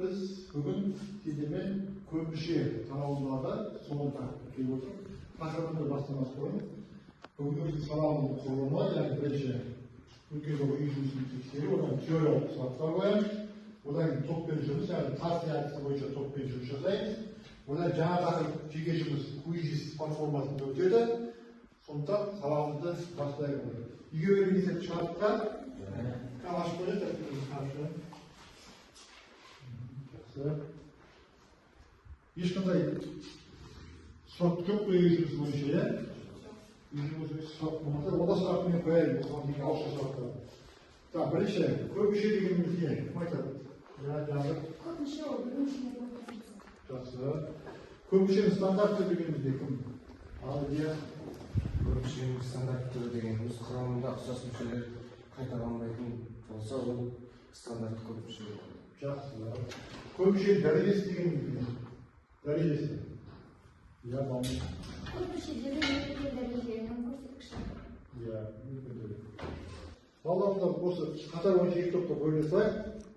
Biz bugün sizden köpüşe tanımlarda sonun takip ediyoruz. Takımında bastırmaz koyun. Bugün biz salamın kurulma yani birinci ülkede o yüzümüzün teksteri, oradan teorik sıfatlar koyan. Oradan top verişimiz yani tas yardımcısı boyunca top verişimiz yazayız. Oradan cana takım çekeşimiz kuyucuz platformasında ötüyordu. Sonunda salamımızı başlayalım. İyi öğrenilse şartlar kavaş böyle takımımız karşı. Ешқандай сұрақ көп қой өзіміз бойынша, иә? Өзіміз сұрақ болмаса, ода сұрақ мен қояйын, осыған дейін ауызша сұрақтар. Так, бірінші, көпмүше дегеніміз не? Кім айтады? Жаңағы Көпмүше ол, біріншіне қойды. Жақсы. Көпмүшенің стандарты дегеніміз не кім? Ал, иә. Көпмүшенің стандарты дегеніміз құрамында ұқсас мүшелер қайталанбайтын болса, ол стандарт көпмүше. Жақсы. Көпмүшенің дәрежесі дегеніміз не? Дәрежесі. Я вам. Көпмүшедегі дәрежелерінің көрсеткіші. Я, балаларда осы қатар бойынша екі топқа бөліне салайық.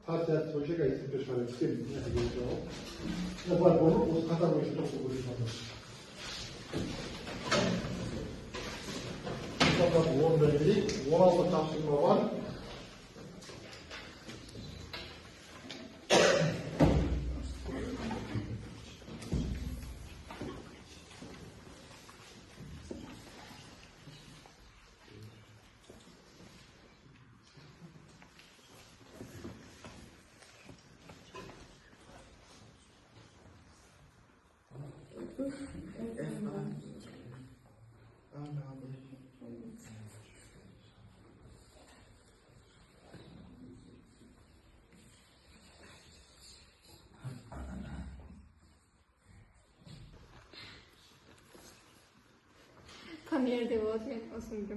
Партия бойынша есепке шығарайық. Сен нәрсеге жауап. Бар болып, осы қатар бойынша топқа бөліне салайық. Топтарды 10 дәрежелейік. 16 тапсырма бар. Kamerde olsun, olsun.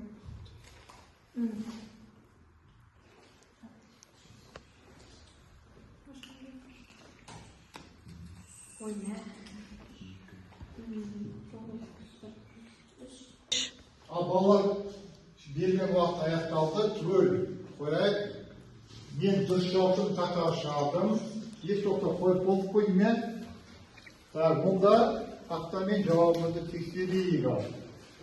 Al балалар берген уақыт аяқталды, түгел қояйық. Мен дұрыс жауаптың тақтаға шығардым. Екі топта қойып болып қойдым мен. Мұнда тақтамен жауабымызды тексерейік.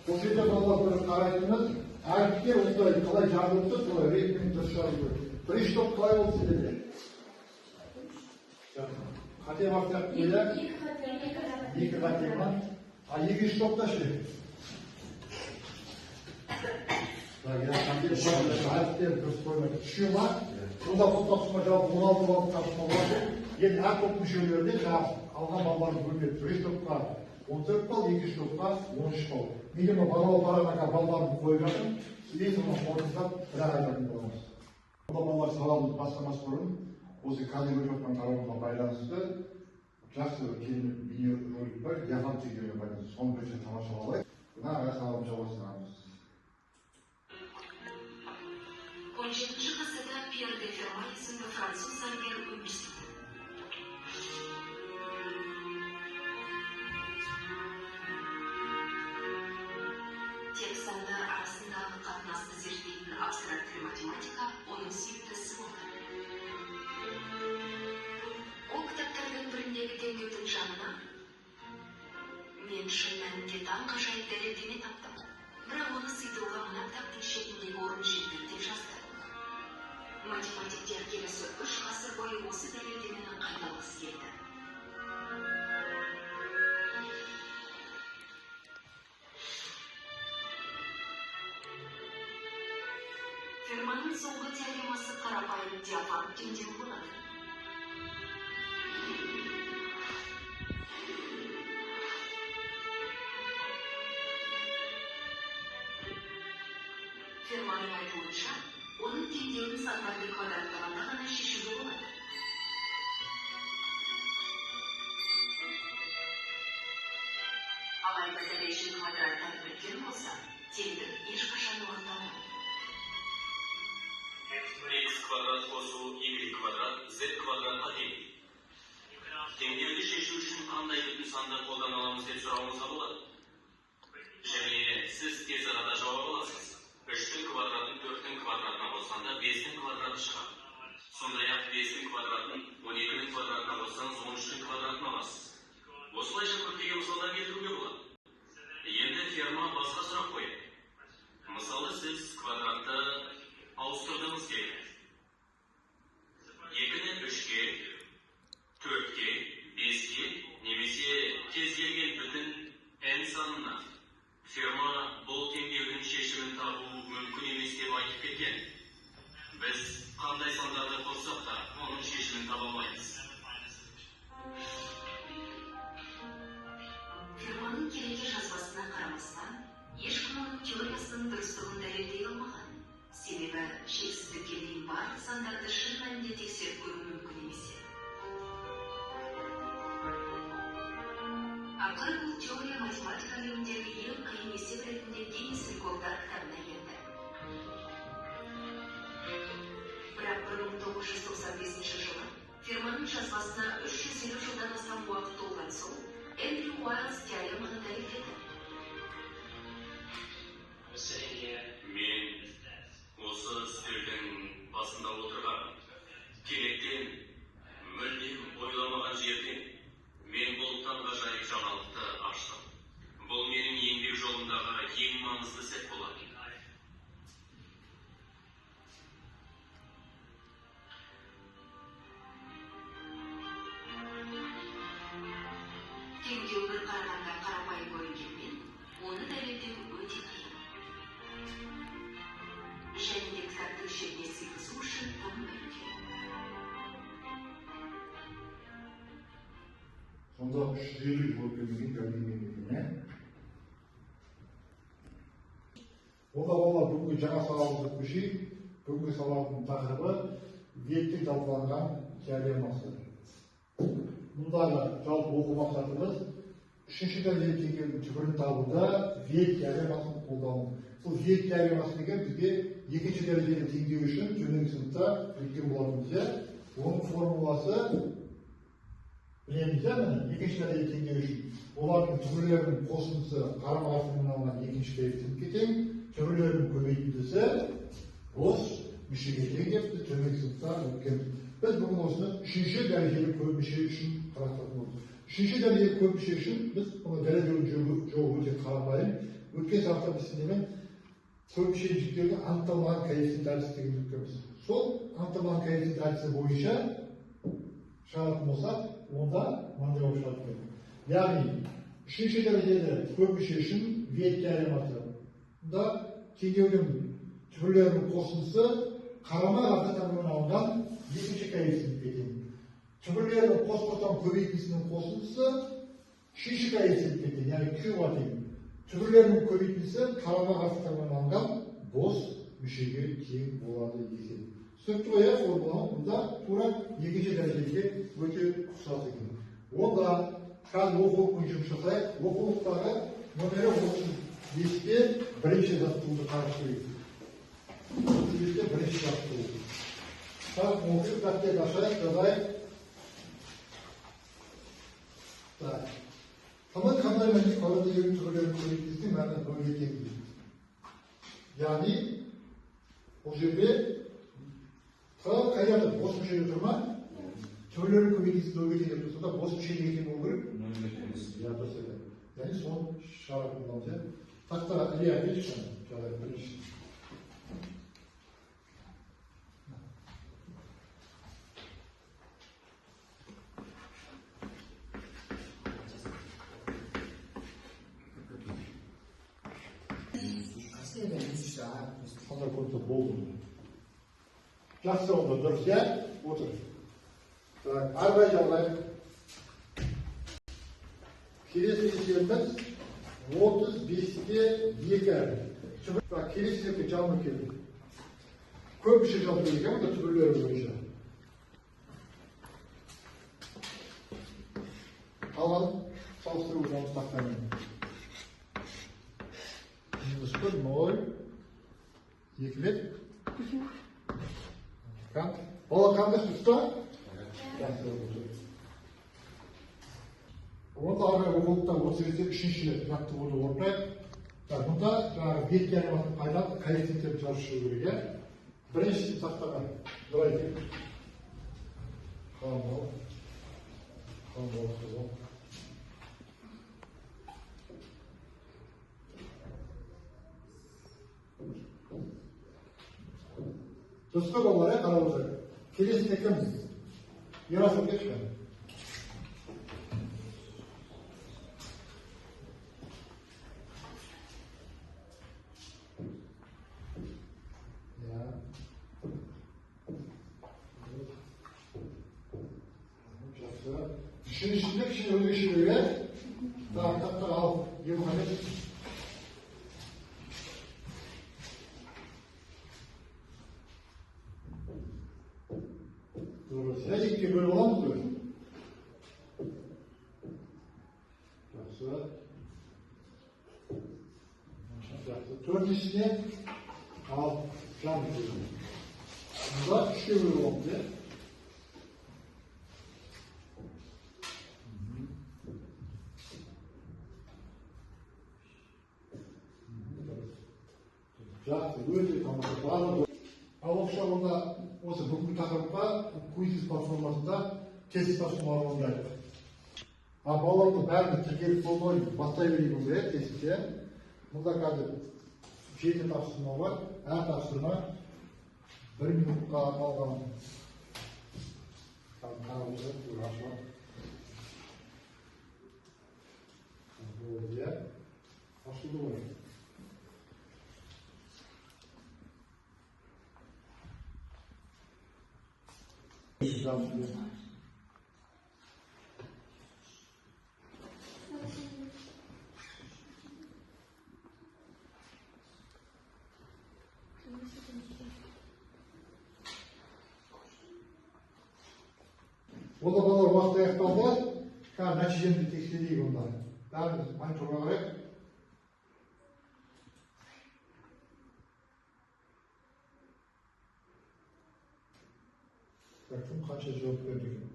Осы жерде балалар бір қарайтынымыз, әріптер осылай қалай жазылыпты, солай ретімен дұрыс жазылып. Бірінші топ қалай болды сіздерде? Қате бақтап келі? Екі қате ма? Екінші топта ше? Әріптер дұрыс қоймайды. Үшеу ма? Онда бұл тапсырма жауап 16 балып тапсырма болады. Енді әр топ мүшелерінде жаңағы алған балалардың бөлінеді. Бірінші топқа 14 бал, екінші топқа 13 бал. Видимо, балалы параға балаларын қойып жатыр. Ең соңғы қорытындылап бірақ айтатын боламыз. Онда балалар сауалымызды бастамас бұрын осы қазір көріп жатқан тақырыбымызға байланысты жақсы керемет бейнеролик бар, диафан тегеуге байланысты. Соны бірінші тамашалайық. Мына аға сауалым жалғастырамыз. 17 ғасырда Пьер де Ферма есімді француз заңгер өмір сүрді. Тек сандар арасындағы қатынасты зерттейтін абстрактты математика оның сүйікті ісі болды. Ол кітаптардың біріндегі теңдеудің жанына мен шын мәнінде таңғажайып дәлелдеме таптым. Бірақ оны сыйдыруға мына кітаптың шетіндегі орын жетпейді деп жазды. Математиктер келесі 3 ғасыр бойы осы дәлелдемені қайталағысы келді. Ферманың соңғы теоремасы қарапайым диафан теңдеу болады. Ферманың айтуынша, оның теңдеуін сандарды квадраттағанда ғана шешуге болады. Алайда дәлежін квадраттан үлкен болса, теңдік ешқашан орындалмайды. X квадрат қосу Y квадрат Z квадратқа тең. Теңдеуді шешу үшін қандай бүтін санды қолдана аламыз деп сұрауыңызға болады. Және сіз тез арада жауап аласыз. 3-тің квадратын 4-тің квадратына қосқанда 5-тің квадраты шығады. Сондай-ақ 5-тің квадратын 12-нің квадратына Алар бул теория математика илиминдеги эң кыйын эсеп ретинде Гиннес рекорддар китабына кирди. Бирок 1995 жылы Ферманын жазбасына 350 жылдан астам убакыт болгон соң Эндрю Уайлз теореманы далилдеди. Мен осы үстелдің басында отырған кенеттен мүлдем ойламаған жерден мен бұл таңғажайып жаңалықты аштым. Бұл менің еңбек жолындағы ең маңызды сәт болады. Теңдеу бір қарағанда қарапайым көрінгенмен, оны дәлелдеу өте қиын. Және де кітаптың шегіне сыйғызу үшін тым үлкен. Sonda 350 yıl gözünün gölgelendiğine. O da valla bugün жаңа сабағымыз bir şey. Bugün сабағымыздың тақырыбы вектің жалпыланған теоремасы. Мұндағы жалпы оқу мақсатымыз үшінші дәрежелі теңдеудің түбірін табуда век теоремасын қолдану. Бұл век теоремасы деген бізге екінші дәрежелі теңдеу үшін төменгі сыныпта өткен болатынбыз. Оның формуласы білеміз, екінші дәрежелі теңдеу үшін олардың түбірлерінің қосындысы қарама-қарсымен алынған екінші коэффициентке тең, түбірлерінің көбейтіндісі бос мүшеге тең деп төменгі сыныпта өткен. Biz bugün osunu üçüncü dereceli köpmüşe için karakterimiz. Üçüncü dereceli köpmüşe için biz bunu dereceli çoğu diye karamayın. Ülke sahte bir sinemin köpmüşe ciddiğini anlatılan kayıtsız dersi gibi ülkemiz. Sol anlatılan kayıtsız dersi boyunca şartım olsa onda mandaya şartım. Yani üçüncü dereceli köpmüşe için viyet teoreması. Da tengevдің türlerinin kosıntısı karama karşıtamından alınan екінші коэффициентке тең. Түбірлердің қосқосам көбейтіндісінің қосындысы үшінші коэффициентке тең, яғни Q-ға тең. Түбірлердің көбейтіндісі қарама қарсылығынан алынған бос мүшеге тең болады есеп. Түсінікті ғой, формуланы бұнда тура екінші дәрежеге өте ұқсас екен. Онда қазір оқулықпен жұмыс жасайық. Оқулықтағы номері 35-те бірінші жаттығуды қарастырайық. 35-те бірінші жаттығу. Так, мовчу, как тебе дошать, давай. Так. Tamam, kamera menü kalada yönü türlerini koyduğunuzda benden böyle geliyor. Yani o жерде ta kayada boş bir şey oturma. Türlerini koyduğunuzda böyle geliyor. Sonra boş bir şey geliyor mu olur? Ya da söyle. Yani son şarkı kullanacak. Hatta Ali'ye bir şey. Қандай көрді болды. Жақсы oldu, дұрыс, иә? Отыр. Әрбай жағдайық. Келесі есебіміз 35-те 2. Келесі есепке жалын келді. Көп бір şey жалын келді, мұнда түбірлері бойынша. Қалған салыстыру жұмыс тақтаймен. Минус 1, 0. Екілет. Бала қандай тұста? Онда арғы оқулықта осы кезде үшінші жаттығуды орындайық. Мұнда жаңағы век теоремасын пайдаланып коэффициенттерді жазып шығу керек, иә? Біріншісін сақтаған. Давайте. Қамбал. Дұрыс қой балалар, қарап отырайық. Келесіне кім? Ерасыл кетші. Düşün içinde kişi öyle işi böyle. Daha kitapları al. Yıl Muhammed. Doğru. Sen ilk böyle olan mı böyle? Yoksa ішіне ал жан жүреді. Бұнда үшке бөліп алды. Жақсы, өте тамаша. Барлығы. Ал оқшауында осы бүгінгі тақырыпқа квиз платформасында тест тапсырмалар орындайды. А балалардың бәрін тіркеліп болмай бастай берейін керек тестке. Мұнда қазір 7 тапсырма бар. Әр тапсырма 1 минутқа арналған. Ашылды ғой. Онда балалар уақыт аяқталды. Қазір нәтижемді тексерейік онда. Бәріміз мониторға қарайық. Кім қанша жауап берді екен?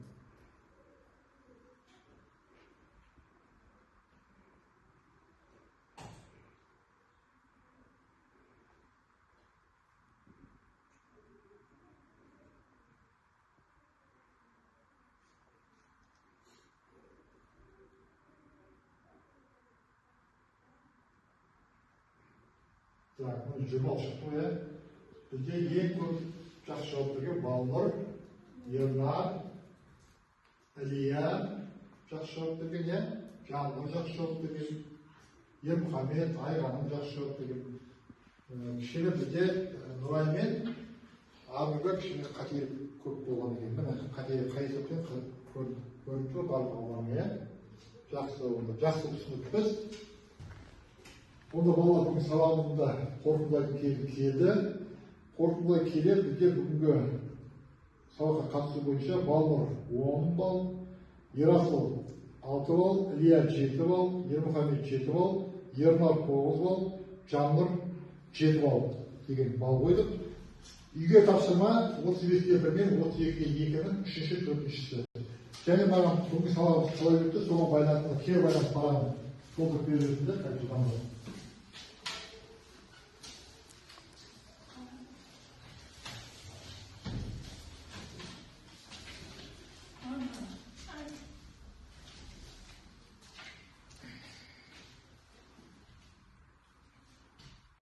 Так, ну журнал шықты ғой, бізде ең көп жақсы жауап берген Балнұр, Ернар, Ілия жақсы жауап берген, Жаннұр жақсы жауап берген, Ермұхамед, Айғаным жақсы жауап берген. Кішкене бізде Нұрай мен Армүрге кішкене қателік көп болған екен. Міне қателік қай есептен көрініп тұр барлығы. Жақсы түсінікпіз. Онда балалар бүгін сабағымызда қорытындылайтын келді. Қорытындылай келе бізде бүгінгі сабаққа қатысу бойынша Балнұр 10 балл, Ерасыл 6 балл, Ілия 7 балл, Ермұхамед 7 балл, Ернар 9 балл, Жаннұр 7 балл деген балл қойдық. Үйге тапсырма 35-ке 1-мен 32-ге 2-нің 3-ші, 4-шісі. Және маған бүгінгі сабағымыз қалай өтті, соған байланысты кері байланыс параны толтырып бересіңдер,